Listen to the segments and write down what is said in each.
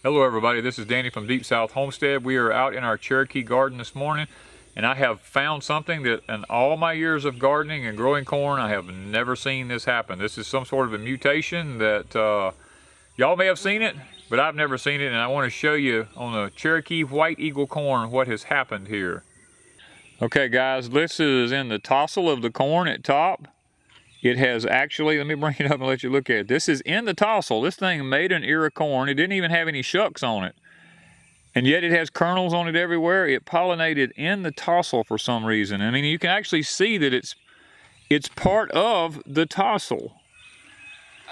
Hello everybody, this is Danny from Deep South Homestead. We are out in our Cherokee garden this morning, and I have found something that in all my years of gardening and growing corn, I have never seen this happen. This is some sort of a mutation that y'all may have seen it, but I've never seen it, and I want to show you on the Cherokee White Eagle corn what has happened here. Okay guys, this is in the tassel of the corn at top. It has actually, let me bring it up and let you look at it. This is in the tassel. This thing made an ear of corn. It didn't even have any shucks on it. And yet it has kernels on it everywhere. It pollinated in the tassel for some reason. I mean, you can actually see that it's part of the tassel.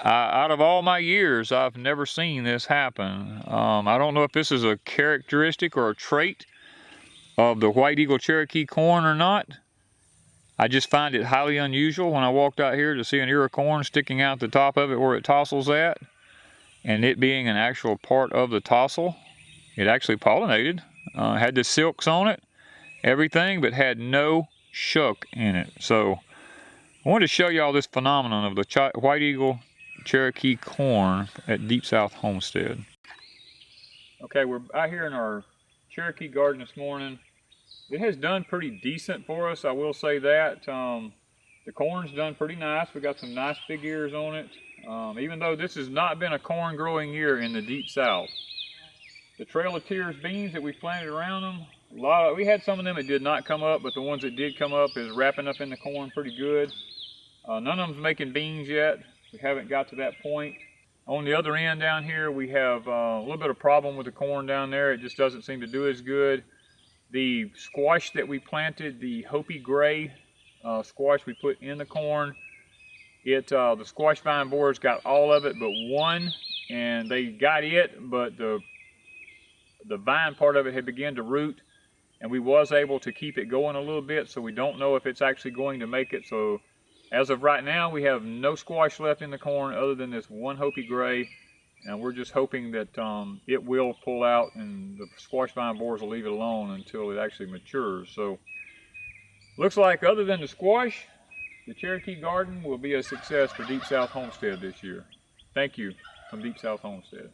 Out of all my years, I've never seen this happen. I don't know if this is a characteristic or a trait of the White Eagle Cherokee corn or not. I just find it highly unusual when I walked out here to see an ear of corn sticking out the top of it where it tassels at, and it being an actual part of the tassel. It actually pollinated, had the silks on it, everything, but had no shuck in it. So I wanted to show you all this phenomenon of the White Eagle Cherokee corn at Deep South Homestead. Okay, we're out here in our Cherokee garden this morning. It has done pretty decent for us, I will say that. The corn's done pretty nice. We got some nice big ears on it. Even though this has not been a corn growing year in the Deep South. The Trail of Tears beans that we planted around them, we had some of them that did not come up, but the ones that did come up is wrapping up in the corn pretty good. None of them's making beans yet. We haven't got to that point. On the other end down here, we have a little bit of problem with the corn down there. It just doesn't seem to do as good. The squash that we planted, the Hopi Gray squash we put in the corn, the squash vine borers got all of it but one, and they got it, but the vine part of it had begun to root, and we was able to keep it going a little bit, so we don't know if it's actually going to make it. So as of right now, we have no squash left in the corn other than this one Hopi Gray. And we're just hoping that it will pull out and the squash vine borers will leave it alone until it actually matures. So looks like other than the squash, the Cherokee garden will be a success for Deep South Homestead this year. Thank you from Deep South Homestead.